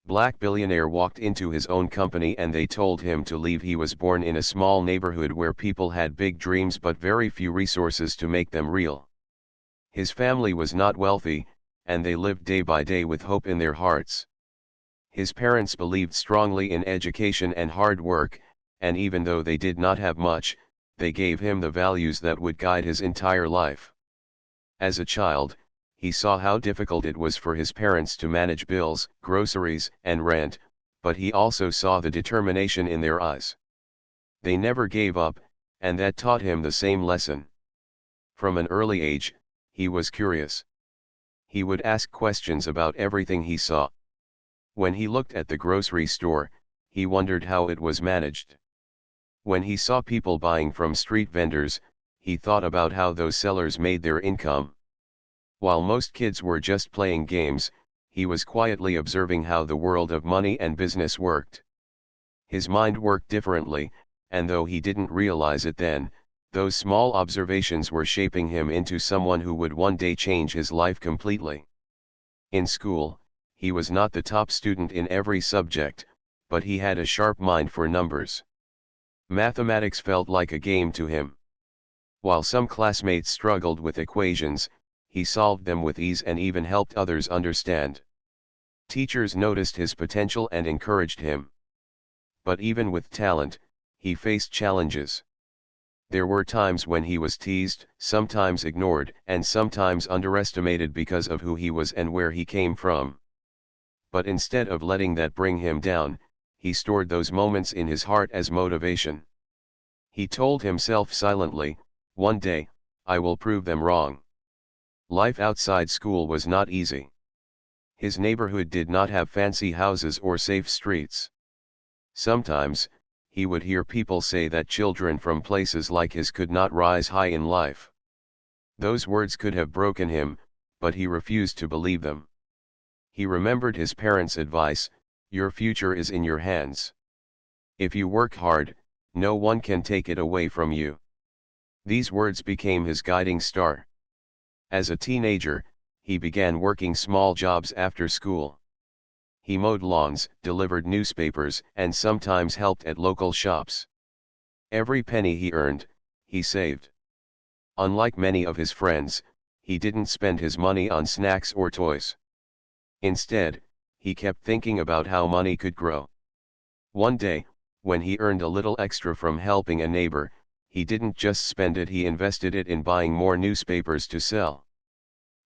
Black billionaire walked into his own company and they told him to leave. He was born in a small neighborhood where people had big dreams but very few resources to make them real. His family was not wealthy, and they lived day by day with hope in their hearts. His parents believed strongly in education and hard work, and even though they did not have much, they gave him the values that would guide his entire life. As a child, he saw how difficult it was for his parents to manage bills, groceries, and rent, but he also saw the determination in their eyes. They never gave up, and that taught him the same lesson. From an early age, he was curious. He would ask questions about everything he saw. When he looked at the grocery store, he wondered how it was managed. When he saw people buying from street vendors, he thought about how those sellers made their income. While most kids were just playing games, he was quietly observing how the world of money and business worked. His mind worked differently, and though he didn't realize it then, those small observations were shaping him into someone who would one day change his life completely. In school, he was not the top student in every subject, but he had a sharp mind for numbers. Mathematics felt like a game to him. While some classmates struggled with equations, he solved them with ease and even helped others understand. Teachers noticed his potential and encouraged him. But even with talent, he faced challenges. There were times when he was teased, sometimes ignored, and sometimes underestimated because of who he was and where he came from. But instead of letting that bring him down, he stored those moments in his heart as motivation. He told himself silently, "One day, I will prove them wrong." Life outside school was not easy. His neighborhood did not have fancy houses or safe streets. Sometimes, he would hear people say that children from places like his could not rise high in life. Those words could have broken him, but he refused to believe them. He remembered his parents' advice, "Your future is in your hands. If you work hard, no one can take it away from you." These words became his guiding star. As a teenager, he began working small jobs after school. He mowed lawns, delivered newspapers, and sometimes helped at local shops. Every penny he earned, he saved. Unlike many of his friends, he didn't spend his money on snacks or toys. Instead, he kept thinking about how money could grow. One day, when he earned a little extra from helping a neighbor, he didn't just spend it, he invested it in buying more newspapers to sell.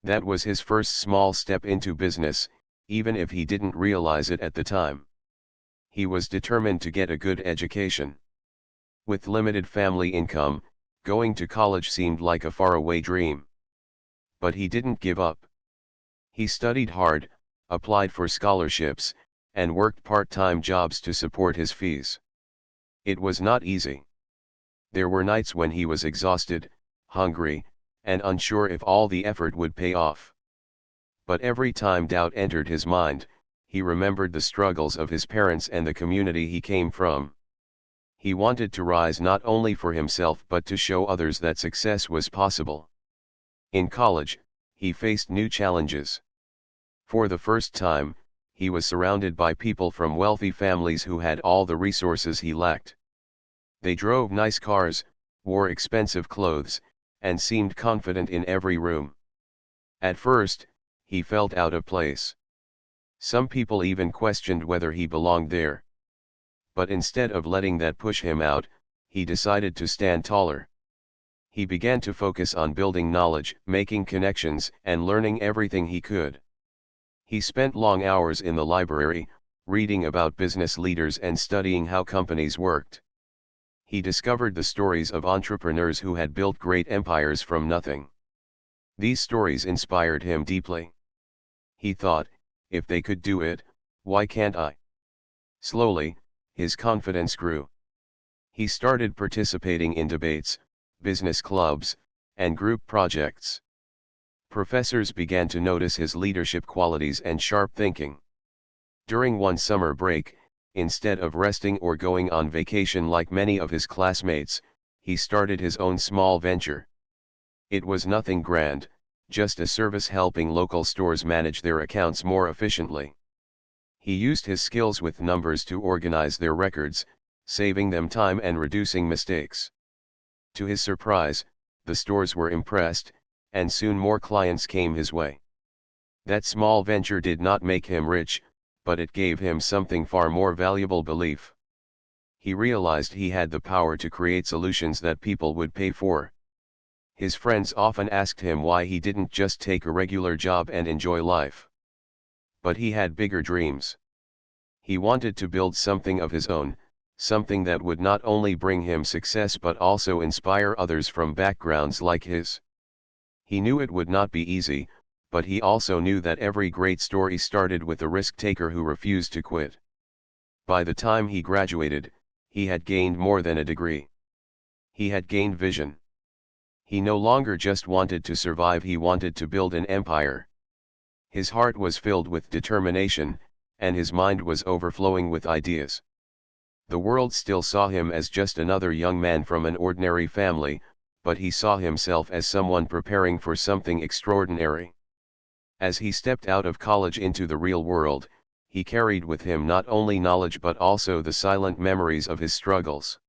That was his first small step into business, even if he didn't realize it at the time. He was determined to get a good education. With limited family income, going to college seemed like a faraway dream. But he didn't give up. He studied hard, applied for scholarships, and worked part-time jobs to support his fees. It was not easy. There were nights when he was exhausted, hungry, and unsure if all the effort would pay off. But every time doubt entered his mind, he remembered the struggles of his parents and the community he came from. He wanted to rise not only for himself but to show others that success was possible. In college, he faced new challenges. For the first time, he was surrounded by people from wealthy families who had all the resources he lacked. They drove nice cars, wore expensive clothes, and seemed confident in every room. At first, he felt out of place. Some people even questioned whether he belonged there. But instead of letting that push him out, he decided to stand taller. He began to focus on building knowledge, making connections, and learning everything he could. He spent long hours in the library, reading about business leaders and studying how companies worked. He discovered the stories of entrepreneurs who had built great empires from nothing. These stories inspired him deeply. He thought, if they could do it, why can't I? Slowly, his confidence grew. He started participating in debates, business clubs, and group projects. Professors began to notice his leadership qualities and sharp thinking. During one summer break, instead of resting or going on vacation like many of his classmates, he started his own small venture. It was nothing grand, just a service helping local stores manage their accounts more efficiently. He used his skills with numbers to organize their records, saving them time and reducing mistakes. To his surprise, the stores were impressed, and soon more clients came his way. That small venture did not make him rich, but it gave him something far more valuable: belief. He realized he had the power to create solutions that people would pay for. His friends often asked him why he didn't just take a regular job and enjoy life. But he had bigger dreams. He wanted to build something of his own, something that would not only bring him success but also inspire others from backgrounds like his. He knew it would not be easy, but he also knew that every great story started with a risk-taker who refused to quit. By the time he graduated, he had gained more than a degree. He had gained vision. He no longer just wanted to survive, he wanted to build an empire. His heart was filled with determination, and his mind was overflowing with ideas. The world still saw him as just another young man from an ordinary family, but he saw himself as someone preparing for something extraordinary. As he stepped out of college into the real world, he carried with him not only knowledge but also the silent memories of his struggles.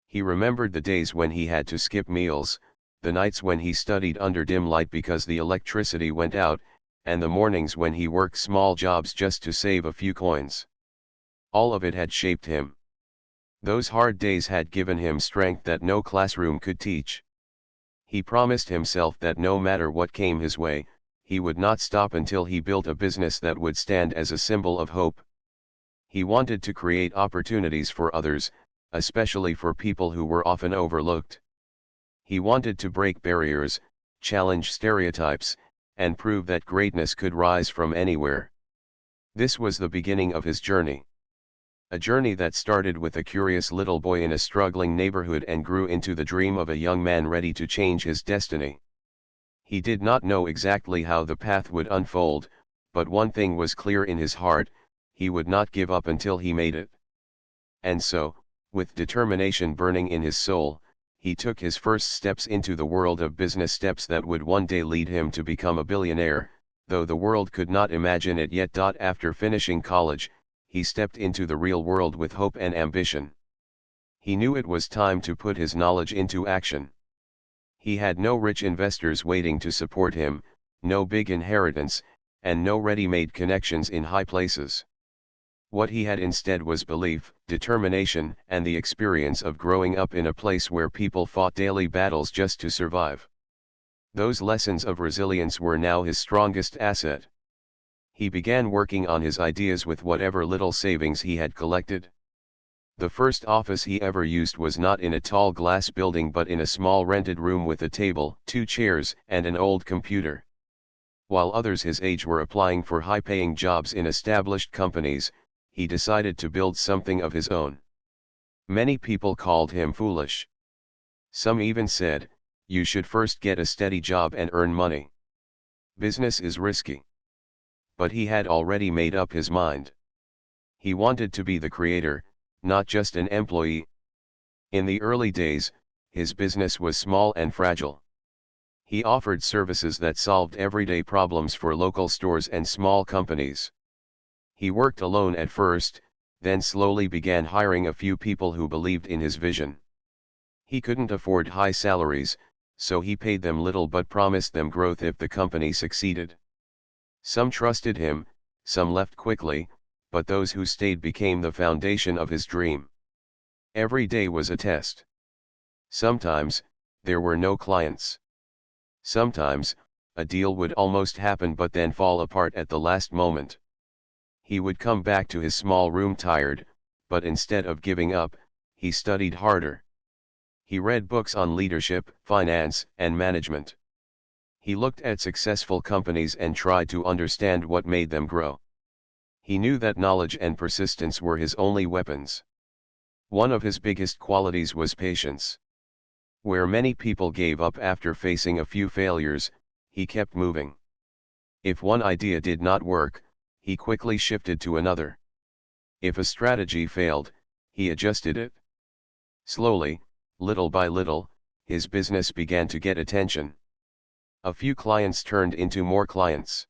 He remembered the days when he had to skip meals, the nights when he studied under dim light because the electricity went out, and the mornings when he worked small jobs just to save a few coins. All of it had shaped him. Those hard days had given him strength that no classroom could teach. He promised himself that no matter what came his way, he would not stop until he built a business that would stand as a symbol of hope. He wanted to create opportunities for others, especially for people who were often overlooked. He wanted to break barriers, challenge stereotypes, and prove that greatness could rise from anywhere. This was the beginning of his journey. A journey that started with a curious little boy in a struggling neighborhood and grew into the dream of a young man ready to change his destiny. He did not know exactly how the path would unfold, but one thing was clear in his heart: he would not give up until he made it. And so, with determination burning in his soul, he took his first steps into the world of business, steps that would one day lead him to become a billionaire, though the world could not imagine it yet. After finishing college, he stepped into the real world with hope and ambition. He knew it was time to put his knowledge into action. He had no rich investors waiting to support him, no big inheritance, and no ready-made connections in high places. What he had instead was belief, determination, and the experience of growing up in a place where people fought daily battles just to survive. Those lessons of resilience were now his strongest asset. He began working on his ideas with whatever little savings he had collected. The first office he ever used was not in a tall glass building but in a small rented room with a table, 2 chairs, and an old computer. While others his age were applying for high-paying jobs in established companies, he decided to build something of his own. Many people called him foolish. Some even said, "You should first get a steady job and earn money. Business is risky." But he had already made up his mind. He wanted to be the creator, not just an employee. In the early days, his business was small and fragile. He offered services that solved everyday problems for local stores and small companies. He worked alone at first, then slowly began hiring a few people who believed in his vision. He couldn't afford high salaries, so he paid them little but promised them growth if the company succeeded. Some trusted him, some left quickly, but those who stayed became the foundation of his dream. Every day was a test. Sometimes, there were no clients. Sometimes, a deal would almost happen but then fall apart at the last moment. He would come back to his small room tired, but instead of giving up, he studied harder. He read books on leadership, finance, and management. He looked at successful companies and tried to understand what made them grow. He knew that knowledge and persistence were his only weapons. One of his biggest qualities was patience. Where many people gave up after facing a few failures, he kept moving. If one idea did not work, he quickly shifted to another. If a strategy failed, he adjusted it. Slowly, little by little, his business began to get attention. A few clients turned into more clients.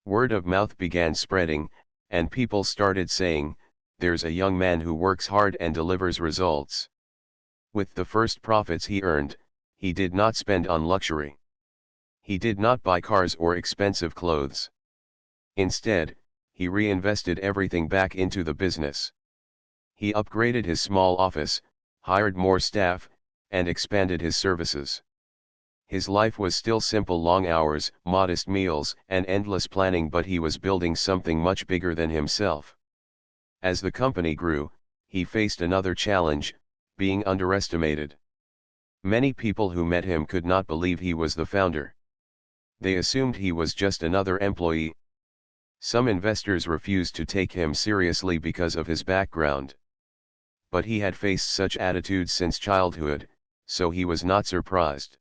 Word of mouth began spreading, and people started saying, "There's a young man who works hard and delivers results." With the first profits he earned, he did not spend on luxury. He did not buy cars or expensive clothes. Instead, he reinvested everything back into the business. He upgraded his small office, hired more staff, and expanded his services. His life was still simple: long hours, modest meals, and endless planning, but he was building something much bigger than himself. As the company grew, he faced another challenge: being underestimated. Many people who met him could not believe he was the founder. They assumed he was just another employee. Some investors refused to take him seriously because of his background. But he had faced such attitudes since childhood, so he was not surprised.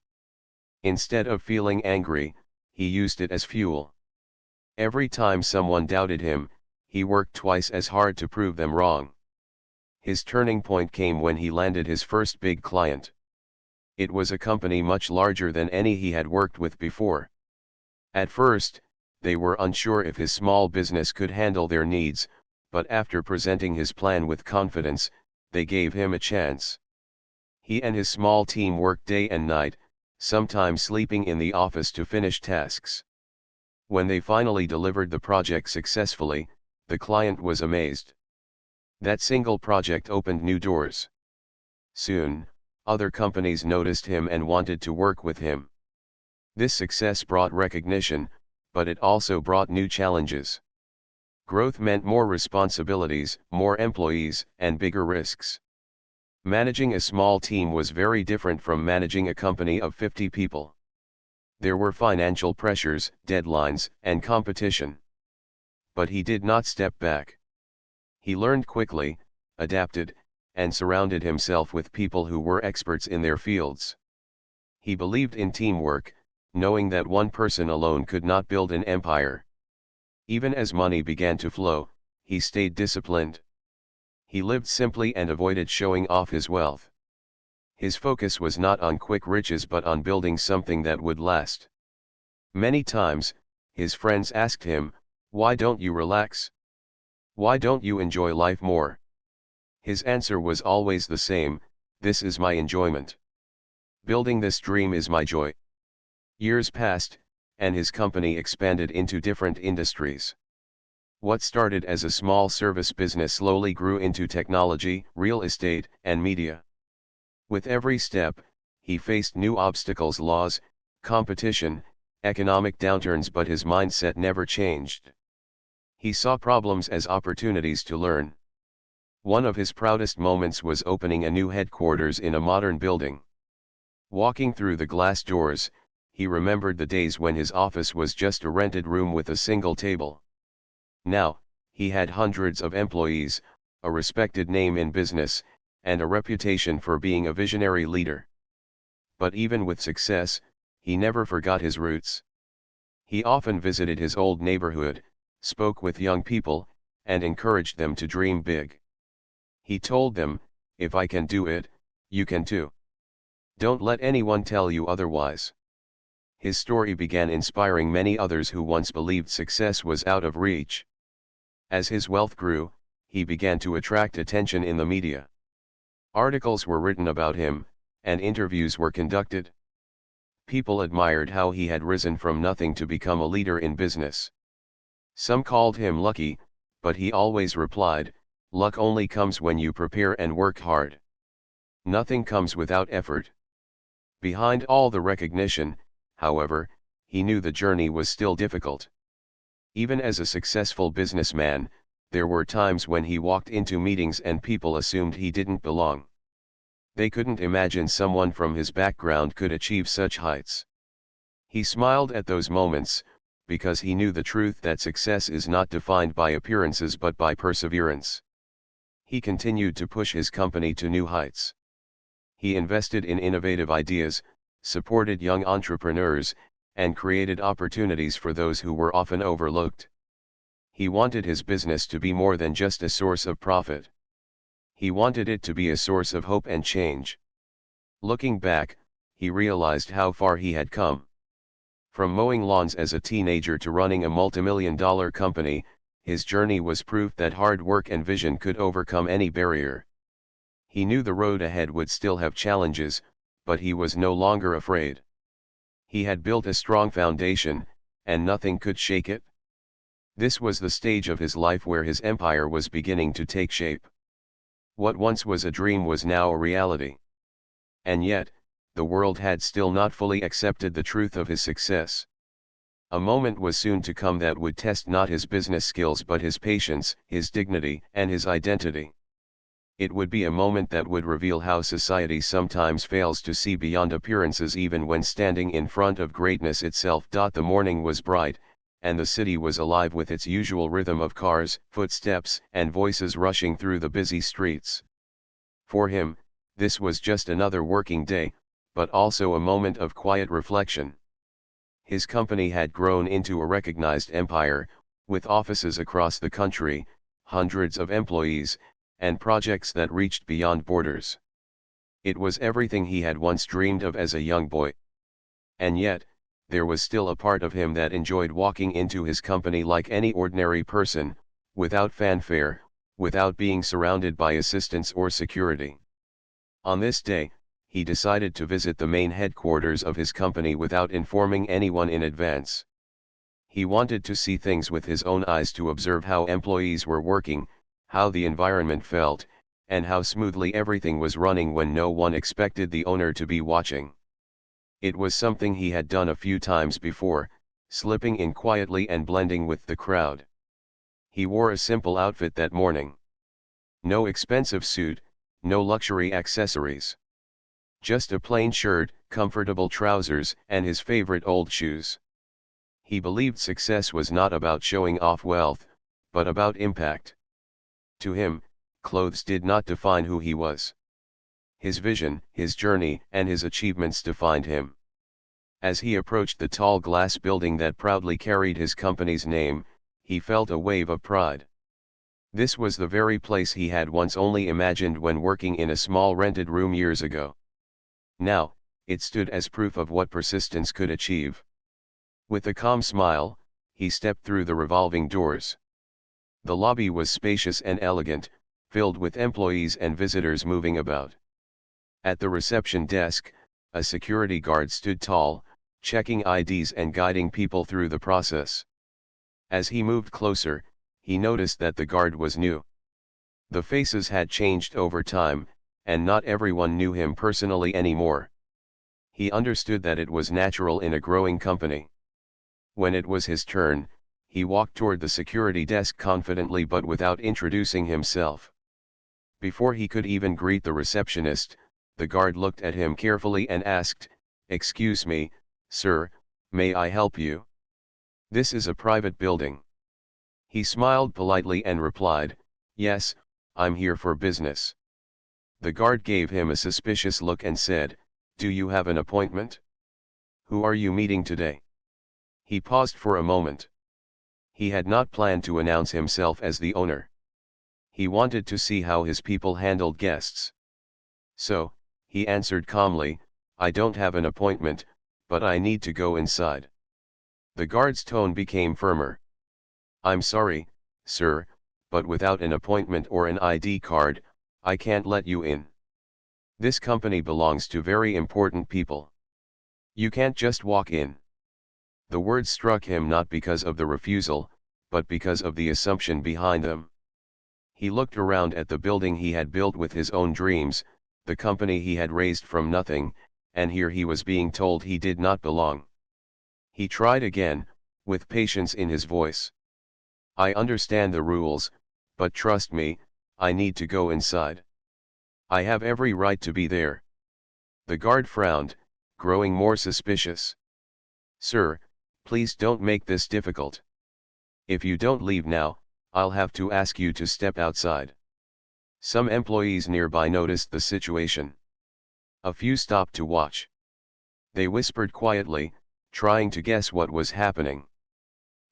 Instead of feeling angry, he used it as fuel. Every time someone doubted him, he worked twice as hard to prove them wrong. His turning point came when he landed his first big client. It was a company much larger than any he had worked with before. At first, they were unsure if his small business could handle their needs, but after presenting his plan with confidence, they gave him a chance. He and his small team worked day and night, sometimes sleeping in the office to finish tasks. When they finally delivered the project successfully, the client was amazed. That single project opened new doors. Soon, other companies noticed him and wanted to work with him. This success brought recognition, but it also brought new challenges. Growth meant more responsibilities, more employees, and bigger risks. Managing a small team was very different from managing a company of 50 people. There were financial pressures, deadlines, and competition. But he did not step back. He learned quickly, adapted, and surrounded himself with people who were experts in their fields. He believed in teamwork, knowing that one person alone could not build an empire. Even as money began to flow, he stayed disciplined. He lived simply and avoided showing off his wealth. His focus was not on quick riches but on building something that would last. Many times, his friends asked him, "Why don't you relax? Why don't you enjoy life more?" His answer was always the same: "This is my enjoyment. Building this dream is my joy." Years passed, and his company expanded into different industries. What started as a small service business slowly grew into technology, real estate, and media. With every step, he faced new obstacles: laws, competition, economic downturns, but his mindset never changed. He saw problems as opportunities to learn. One of his proudest moments was opening a new headquarters in a modern building. Walking through the glass doors, he remembered the days when his office was just a rented room with a single table. Now, he had hundreds of employees, a respected name in business, and a reputation for being a visionary leader. But even with success, he never forgot his roots. He often visited his old neighborhood, spoke with young people, and encouraged them to dream big. He told them, "If I can do it, you can too. Don't let anyone tell you otherwise." His story began inspiring many others who once believed success was out of reach. As his wealth grew, he began to attract attention in the media. Articles were written about him, and interviews were conducted. People admired how he had risen from nothing to become a leader in business. Some called him lucky, but he always replied, "Luck only comes when you prepare and work hard. Nothing comes without effort." Behind all the recognition, however, he knew the journey was still difficult. Even as a successful businessman, there were times when he walked into meetings and people assumed he didn't belong. They couldn't imagine someone from his background could achieve such heights. He smiled at those moments, because he knew the truth that success is not defined by appearances but by perseverance. He continued to push his company to new heights. He invested in innovative ideas, supported young entrepreneurs, and created opportunities for those who were often overlooked. He wanted his business to be more than just a source of profit. He wanted it to be a source of hope and change. Looking back, he realized how far he had come. From mowing lawns as a teenager to running a multimillion-dollar company, his journey was proof that hard work and vision could overcome any barrier. He knew the road ahead would still have challenges, but he was no longer afraid. He had built a strong foundation, and nothing could shake it. This was the stage of his life where his empire was beginning to take shape. What once was a dream was now a reality. And yet, the world had still not fully accepted the truth of his success. A moment was soon to come that would test not his business skills but his patience, his dignity, and his identity. It would be a moment that would reveal how society sometimes fails to see beyond appearances even when standing in front of greatness itself. The morning was bright, and the city was alive with its usual rhythm of cars, footsteps, and voices rushing through the busy streets. For him, this was just another working day, but also a moment of quiet reflection. His company had grown into a recognized empire, with offices across the country, hundreds of employees, and projects that reached beyond borders. It was everything he had once dreamed of as a young boy. And yet, there was still a part of him that enjoyed walking into his company like any ordinary person, without fanfare, without being surrounded by assistants or security. On this day, he decided to visit the main headquarters of his company without informing anyone in advance. He wanted to see things with his own eyes, to observe how employees were working, how the environment felt, and how smoothly everything was running when no one expected the owner to be watching. It was something he had done a few times before, slipping in quietly and blending with the crowd. He wore a simple outfit that morning. No expensive suit, no luxury accessories. Just a plain shirt, comfortable trousers, and his favorite old shoes. He believed success was not about showing off wealth, but about impact. To him, clothes did not define who he was. His vision, his journey, and his achievements defined him. As he approached the tall glass building that proudly carried his company's name, he felt a wave of pride. This was the very place he had once only imagined when working in a small rented room years ago. Now, it stood as proof of what persistence could achieve. With a calm smile, he stepped through the revolving doors. The lobby was spacious and elegant, filled with employees and visitors moving about. At the reception desk, a security guard stood tall, checking IDs and guiding people through the process. As he moved closer, he noticed that the guard was new. The faces had changed over time, and not everyone knew him personally anymore. He understood that it was natural in a growing company. When it was his turn, he walked toward the security desk confidently but without introducing himself. Before he could even greet the receptionist, the guard looked at him carefully and asked, "Excuse me, sir, may I help you? This is a private building." He smiled politely and replied, "Yes, I'm here for business." The guard gave him a suspicious look and said, "Do you have an appointment? Who are you meeting today?" He paused for a moment. He had not planned to announce himself as the owner. He wanted to see how his people handled guests. So, he answered calmly, "I don't have an appointment, but I need to go inside." The guard's tone became firmer. "I'm sorry, sir, but without an appointment or an ID card, I can't let you in. This company belongs to very important people. You can't just walk in." The words struck him not because of the refusal, but because of the assumption behind them. He looked around at the building he had built with his own dreams, the company he had raised from nothing, and here he was being told he did not belong. He tried again, with patience in his voice. "I understand the rules, but trust me, I need to go inside. I have every right to be there." The guard frowned, growing more suspicious. "Sir, please don't make this difficult. If you don't leave now, I'll have to ask you to step outside." Some employees nearby noticed the situation. A few stopped to watch. They whispered quietly, trying to guess what was happening.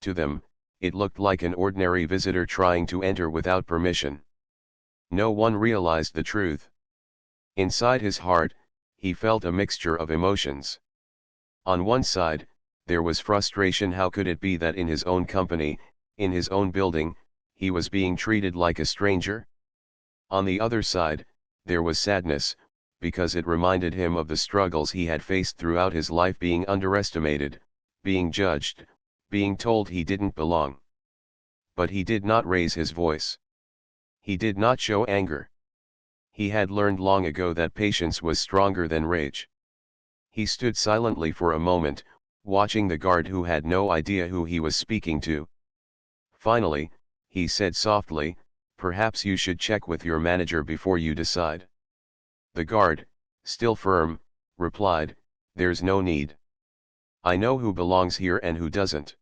To them, it looked like an ordinary visitor trying to enter without permission. No one realized the truth. Inside his heart, he felt a mixture of emotions. On one side, there was frustration. How could it be that in his own company, in his own building, he was being treated like a stranger? On the other side, there was sadness, because it reminded him of the struggles he had faced throughout his life, being underestimated, being judged, being told he didn't belong. But he did not raise his voice. He did not show anger. He had learned long ago that patience was stronger than rage. He stood silently for a moment, watching the guard who had no idea who he was speaking to. Finally, he said softly, "Perhaps you should check with your manager before you decide." The guard, still firm, replied, "There's no need. I know who belongs here and who doesn't.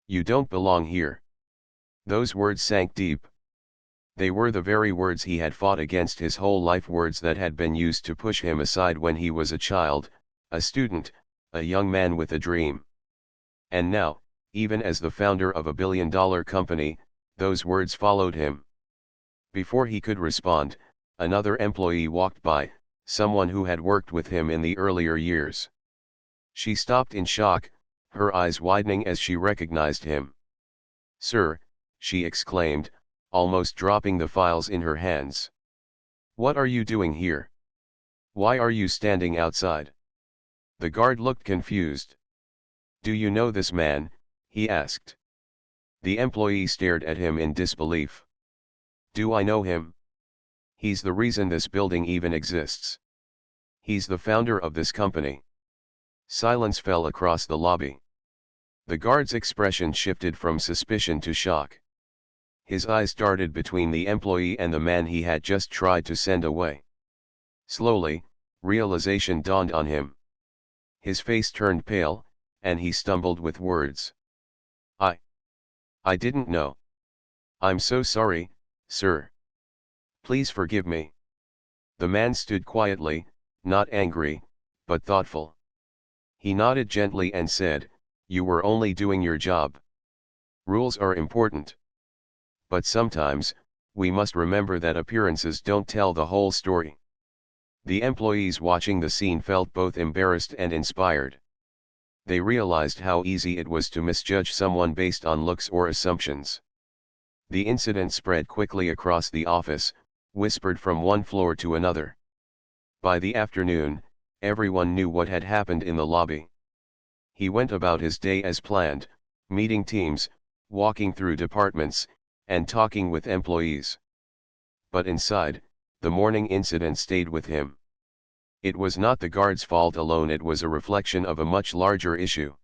You don't belong here." Those words sank deep. They were the very words he had fought against his whole life, words that had been used to push him aside when he was a child, a student, a young man with a dream. And now, even as the founder of a billion-dollar company, those words followed him. Before he could respond, another employee walked by, someone who had worked with him in the earlier years. She stopped in shock, her eyes widening as she recognized him. "Sir," she exclaimed, almost dropping the files in her hands. "What are you doing here? Why are you standing outside?" The guard looked confused. "Do you know this man?" he asked. The employee stared at him in disbelief. "Do I know him? He's the reason this building even exists. He's the founder of this company." Silence fell across the lobby. The guard's expression shifted from suspicion to shock. His eyes darted between the employee and the man he had just tried to send away. Slowly, realization dawned on him. His face turned pale, and he stumbled with words. I didn't know. I'm so sorry, sir. Please forgive me." The man stood quietly, not angry, but thoughtful. He nodded gently and said, "You were only doing your job. Rules are important. But sometimes, we must remember that appearances don't tell the whole story." The employees watching the scene felt both embarrassed and inspired. They realized how easy it was to misjudge someone based on looks or assumptions. The incident spread quickly across the office, whispered from one floor to another. By the afternoon, everyone knew what had happened in the lobby. He went about his day as planned, meeting teams, walking through departments, and talking with employees. But inside, the morning incident stayed with him. It was not the guard's fault alone, it was a reflection of a much larger issue.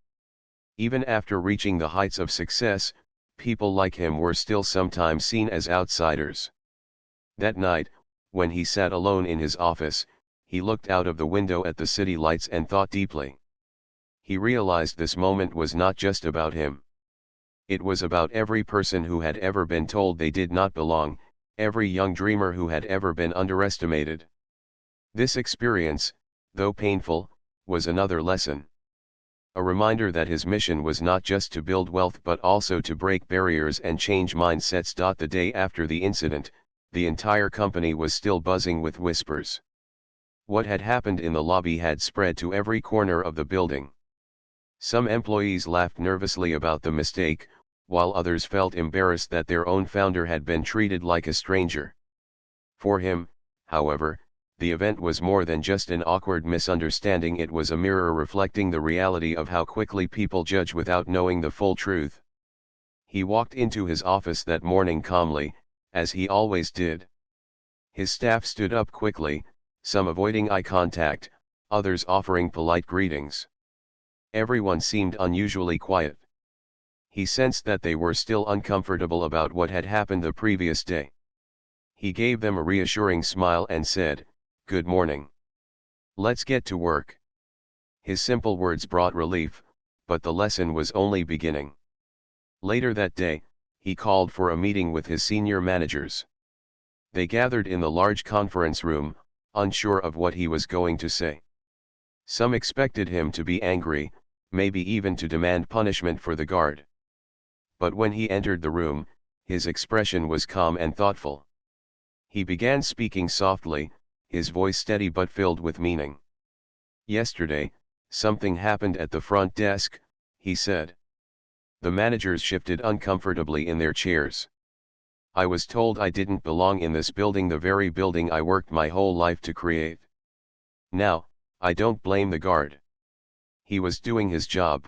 Even after reaching the heights of success, people like him were still sometimes seen as outsiders. That night, when he sat alone in his office, he looked out of the window at the city lights and thought deeply. He realized this moment was not just about him. It was about every person who had ever been told they did not belong, every young dreamer who had ever been underestimated. This experience, though painful, was another lesson. A reminder that his mission was not just to build wealth but also to break barriers and change mindsets. The day after the incident, the entire company was still buzzing with whispers. What had happened in the lobby had spread to every corner of the building. Some employees laughed nervously about the mistake, while others felt embarrassed that their own founder had been treated like a stranger. For him, however, the event was more than just an awkward misunderstanding, it was a mirror reflecting the reality of how quickly people judge without knowing the full truth. He walked into his office that morning calmly, as he always did. His staff stood up quickly, some avoiding eye contact, others offering polite greetings. Everyone seemed unusually quiet. He sensed that they were still uncomfortable about what had happened the previous day. He gave them a reassuring smile and said, "Good morning. Let's get to work." His simple words brought relief, but the lesson was only beginning. Later that day, he called for a meeting with his senior managers. They gathered in the large conference room, unsure of what he was going to say. Some expected him to be angry, maybe even to demand punishment for the guard. But when he entered the room, his expression was calm and thoughtful. He began speaking softly, his voice steady but filled with meaning. "Yesterday, something happened at the front desk," he said. The managers shifted uncomfortably in their chairs. I was told I didn't belong in this building, the very building I worked my whole life to create. Now, I don't blame the guard. He was doing his job.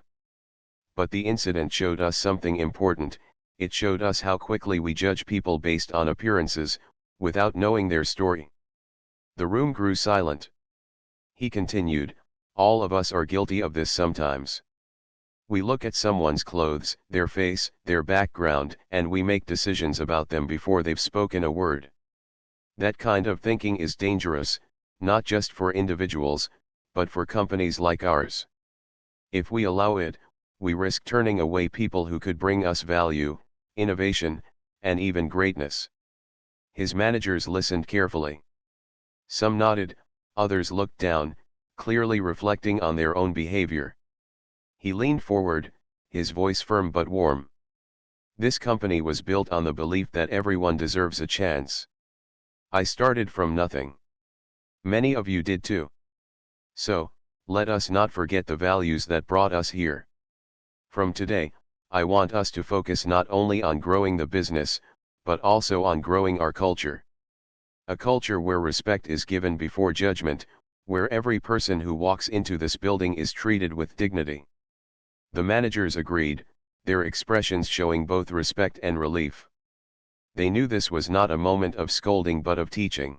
But the incident showed us something important. It showed us how quickly we judge people based on appearances, without knowing their story. The room grew silent. He continued, all of us are guilty of this sometimes. We look at someone's clothes, their face, their background, and we make decisions about them before they've spoken a word. That kind of thinking is dangerous, not just for individuals, but for companies like ours. If we allow it, we risk turning away people who could bring us value, innovation, and even greatness. His managers listened carefully. Some nodded, others looked down, clearly reflecting on their own behavior. He leaned forward, his voice firm but warm. This company was built on the belief that everyone deserves a chance. I started from nothing. Many of you did too. So, let us not forget the values that brought us here. From today, I want us to focus not only on growing the business, but also on growing our culture. A culture where respect is given before judgment, where every person who walks into this building is treated with dignity. The managers agreed, their expressions showing both respect and relief. They knew this was not a moment of scolding but of teaching.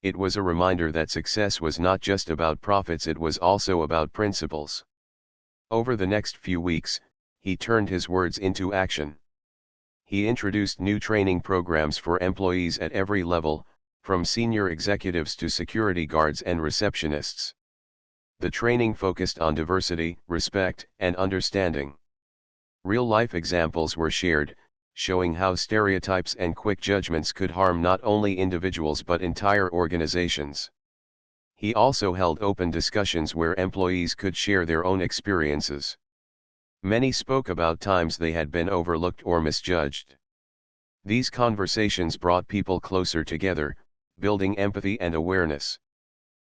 It was a reminder that success was not just about profits, it was also about principles. Over the next few weeks, he turned his words into action. He introduced new training programs for employees at every level, from senior executives to security guards and receptionists. The training focused on diversity, respect, and understanding. Real-life examples were shared, showing how stereotypes and quick judgments could harm not only individuals but entire organizations. He also held open discussions where employees could share their own experiences. Many spoke about times they had been overlooked or misjudged. These conversations brought people closer together, building empathy and awareness.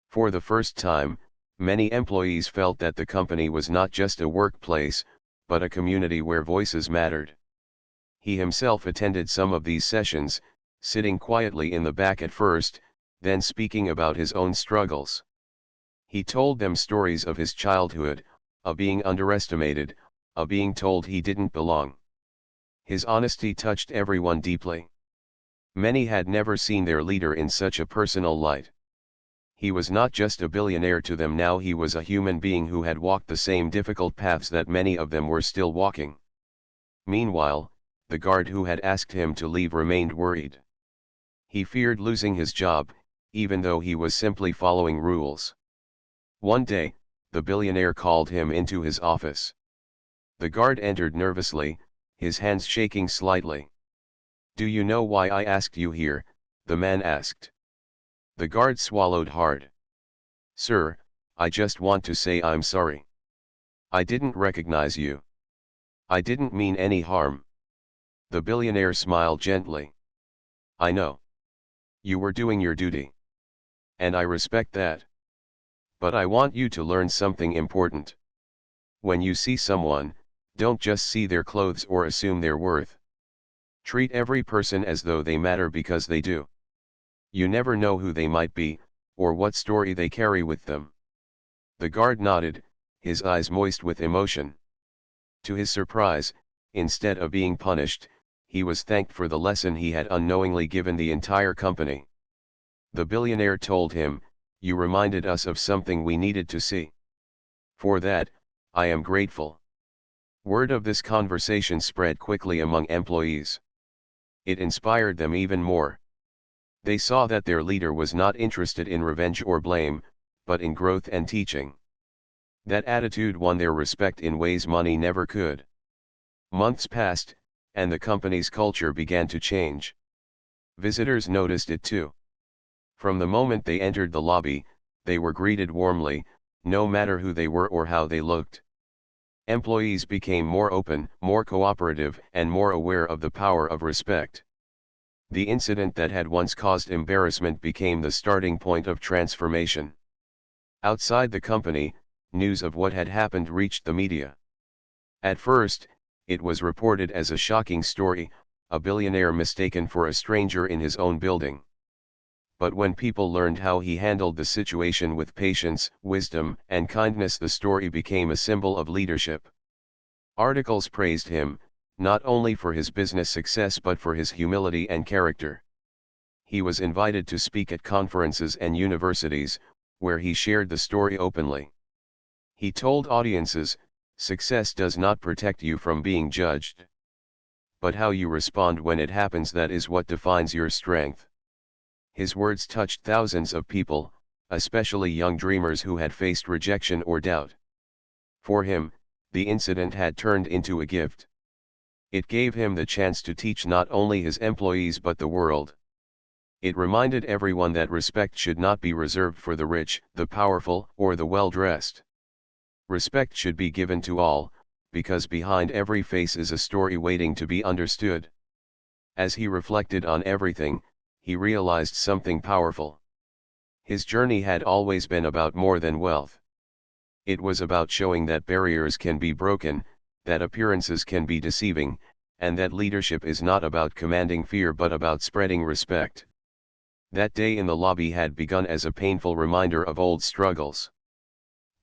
For the first time, many employees felt that the company was not just a workplace, but a community where voices mattered. He himself attended some of these sessions, sitting quietly in the back at first, then speaking about his own struggles. He told them stories of his childhood, of being underestimated, of being told he didn't belong. His honesty touched everyone deeply. Many had never seen their leader in such a personal light. He was not just a billionaire to them now, he was a human being who had walked the same difficult paths that many of them were still walking. Meanwhile, the guard who had asked him to leave remained worried. He feared losing his job, even though he was simply following rules. One day, the billionaire called him into his office. The guard entered nervously, his hands shaking slightly. "Do you know why I asked you here?" the man asked. The guard swallowed hard. "Sir, I just want to say I'm sorry. I didn't recognize you. I didn't mean any harm." The billionaire smiled gently. "I know. You were doing your duty. And I respect that. But I want you to learn something important. When you see someone, don't just see their clothes or assume their worth. Treat every person as though they matter, because they do. You never know who they might be, or what story they carry with them." The guard nodded, his eyes moist with emotion. To his surprise, instead of being punished, he was thanked for the lesson he had unknowingly given the entire company. The billionaire told him, "You reminded us of something we needed to see. For that, I am grateful." Word of this conversation spread quickly among employees. It inspired them even more. They saw that their leader was not interested in revenge or blame, but in growth and teaching. That attitude won their respect in ways money never could. Months passed, and the company's culture began to change. Visitors noticed it too. From the moment they entered the lobby, they were greeted warmly, no matter who they were or how they looked. Employees became more open, more cooperative, and more aware of the power of respect. The incident that had once caused embarrassment became the starting point of transformation. Outside the company, news of what had happened reached the media. At first, it was reported as a shocking story, a billionaire mistaken for a stranger in his own building. But when people learned how he handled the situation with patience, wisdom, and kindness, the story became a symbol of leadership. Articles praised him, not only for his business success but for his humility and character. He was invited to speak at conferences and universities, where he shared the story openly. He told audiences, "Success does not protect you from being judged. But how you respond when it happens, that is what defines your strength." His words touched thousands of people, especially young dreamers who had faced rejection or doubt. For him, the incident had turned into a gift. It gave him the chance to teach not only his employees but the world. It reminded everyone that respect should not be reserved for the rich, the powerful, or the well-dressed. Respect should be given to all, because behind every face is a story waiting to be understood. As he reflected on everything, he realized something powerful. His journey had always been about more than wealth. It was about showing that barriers can be broken, that appearances can be deceiving, and that leadership is not about commanding fear but about spreading respect. That day in the lobby had begun as a painful reminder of old struggles.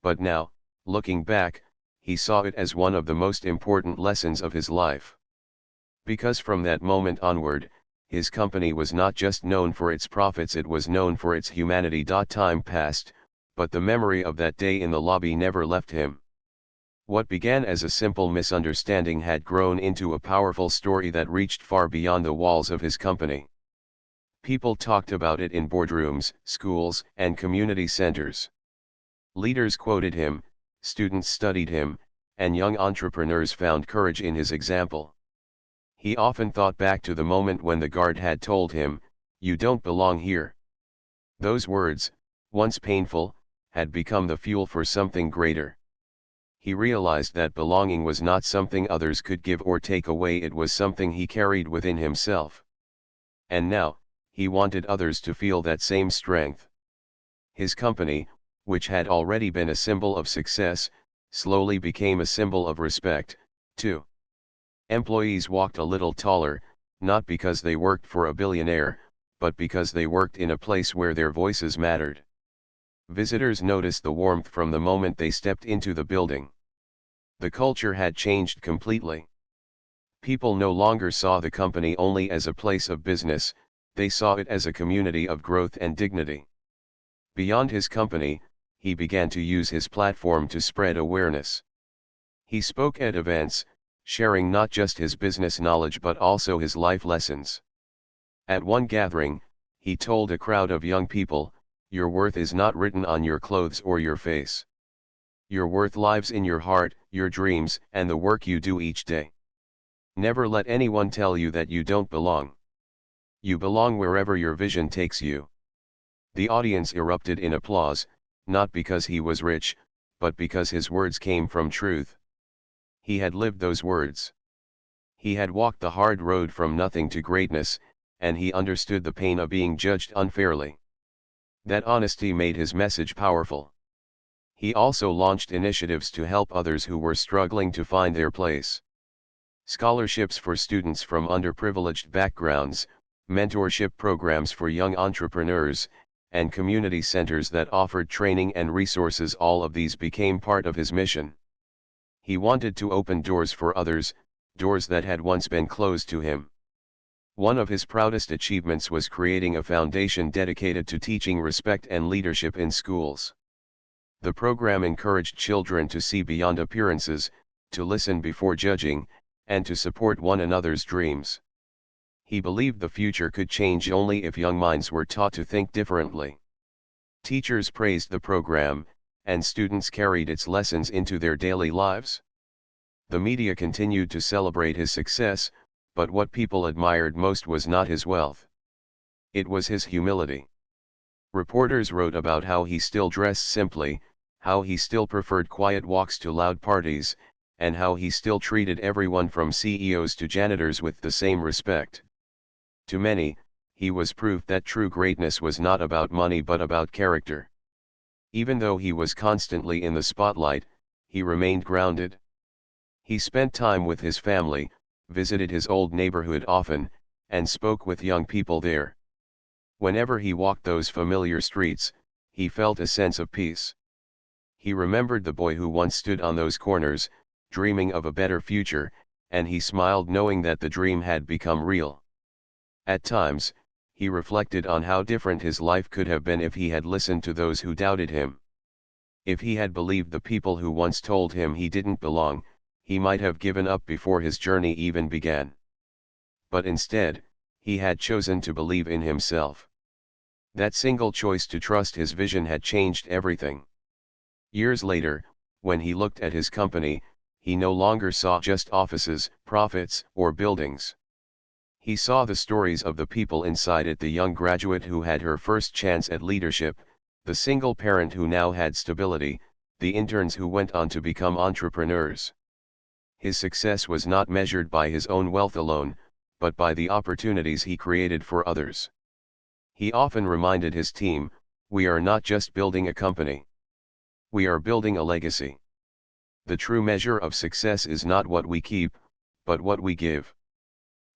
But now, looking back, he saw it as one of the most important lessons of his life. Because from that moment onward, his company was not just known for its profits, it was known for its humanity. Time passed, but the memory of that day in the lobby never left him. What began as a simple misunderstanding had grown into a powerful story that reached far beyond the walls of his company. People talked about it in boardrooms, schools, and community centers. Leaders quoted him, students studied him, and young entrepreneurs found courage in his example. He often thought back to the moment when the guard had told him, "You don't belong here." Those words, once painful, had become the fuel for something greater. He realized that belonging was not something others could give or take away, it was something he carried within himself. And now, he wanted others to feel that same strength. His company, which had already been a symbol of success, slowly became a symbol of respect, too. Employees walked a little taller, not because they worked for a billionaire, but because they worked in a place where their voices mattered. Visitors noticed the warmth from the moment they stepped into the building. The culture had changed completely. People no longer saw the company only as a place of business, they saw it as a community of growth and dignity. Beyond his company, he began to use his platform to spread awareness. He spoke at events, sharing not just his business knowledge but also his life lessons. At one gathering, he told a crowd of young people, "Your worth is not written on your clothes or your face. Your worth lives in your heart, your dreams, and the work you do each day. Never let anyone tell you that you don't belong. You belong wherever your vision takes you." The audience erupted in applause, not because he was rich, but because his words came from truth. He had lived those words. He had walked the hard road from nothing to greatness, and he understood the pain of being judged unfairly. That honesty made his message powerful. He also launched initiatives to help others who were struggling to find their place. Scholarships for students from underprivileged backgrounds, mentorship programs for young entrepreneurs, and community centers that offered training and resources, all of these became part of his mission. He wanted to open doors for others, doors that had once been closed to him. One of his proudest achievements was creating a foundation dedicated to teaching respect and leadership in schools. The program encouraged children to see beyond appearances, to listen before judging, and to support one another's dreams. He believed the future could change only if young minds were taught to think differently. Teachers praised the program, and students carried its lessons into their daily lives. The media continued to celebrate his success, but what people admired most was not his wealth. It was his humility. Reporters wrote about how he still dressed simply, how he still preferred quiet walks to loud parties, and how he still treated everyone from CEOs to janitors with the same respect. To many, he was proof that true greatness was not about money but about character. Even though he was constantly in the spotlight, he remained grounded. He spent time with his family, visited his old neighborhood often, and spoke with young people there. Whenever he walked those familiar streets, he felt a sense of peace. He remembered the boy who once stood on those corners, dreaming of a better future, and he smiled knowing that the dream had become real. At times, he reflected on how different his life could have been if he had listened to those who doubted him. If he had believed the people who once told him he didn't belong, he might have given up before his journey even began. But instead, he had chosen to believe in himself. That single choice to trust his vision had changed everything. Years later, when he looked at his company, he no longer saw just offices, profits, or buildings. He saw the stories of the people inside it: the young graduate who had her first chance at leadership, the single parent who now had stability, the interns who went on to become entrepreneurs. His success was not measured by his own wealth alone, but by the opportunities he created for others. He often reminded his team, "We are not just building a company. We are building a legacy. The true measure of success is not what we keep, but what we give."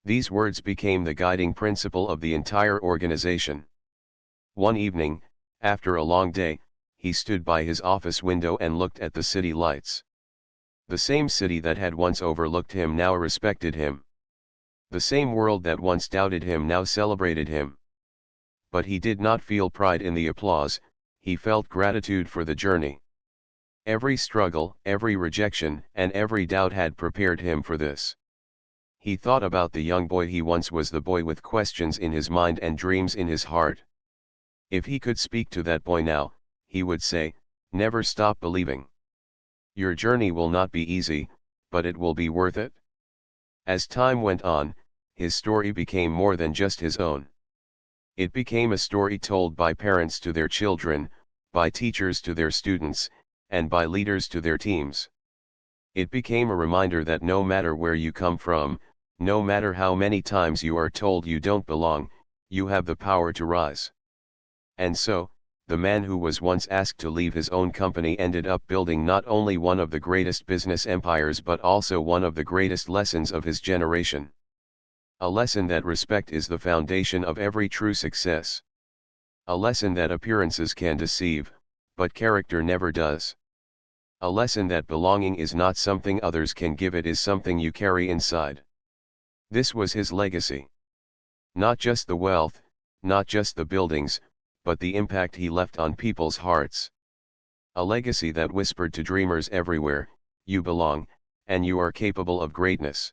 These words became the guiding principle of the entire organization. One evening, after a long day, he stood by his office window and looked at the city lights. The same city that had once overlooked him now respected him. The same world that once doubted him now celebrated him. But he did not feel pride in the applause, he felt gratitude for the journey. Every struggle, every rejection, and every doubt had prepared him for this. He thought about the young boy he once was, the boy with questions in his mind and dreams in his heart. If he could speak to that boy now, he would say, "Never stop believing. Your journey will not be easy, but it will be worth it." As time went on, his story became more than just his own. It became a story told by parents to their children, by teachers to their students, and by leaders to their teams. It became a reminder that no matter where you come from, no matter how many times you are told you don't belong, you have the power to rise. And so, the man who was once asked to leave his own company ended up building not only one of the greatest business empires but also one of the greatest lessons of his generation. A lesson that respect is the foundation of every true success. A lesson that appearances can deceive, but character never does. A lesson that belonging is not something others can give, it is something you carry inside. This was his legacy. Not just the wealth, not just the buildings, but the impact he left on people's hearts. A legacy that whispered to dreamers everywhere, "You belong, and you are capable of greatness."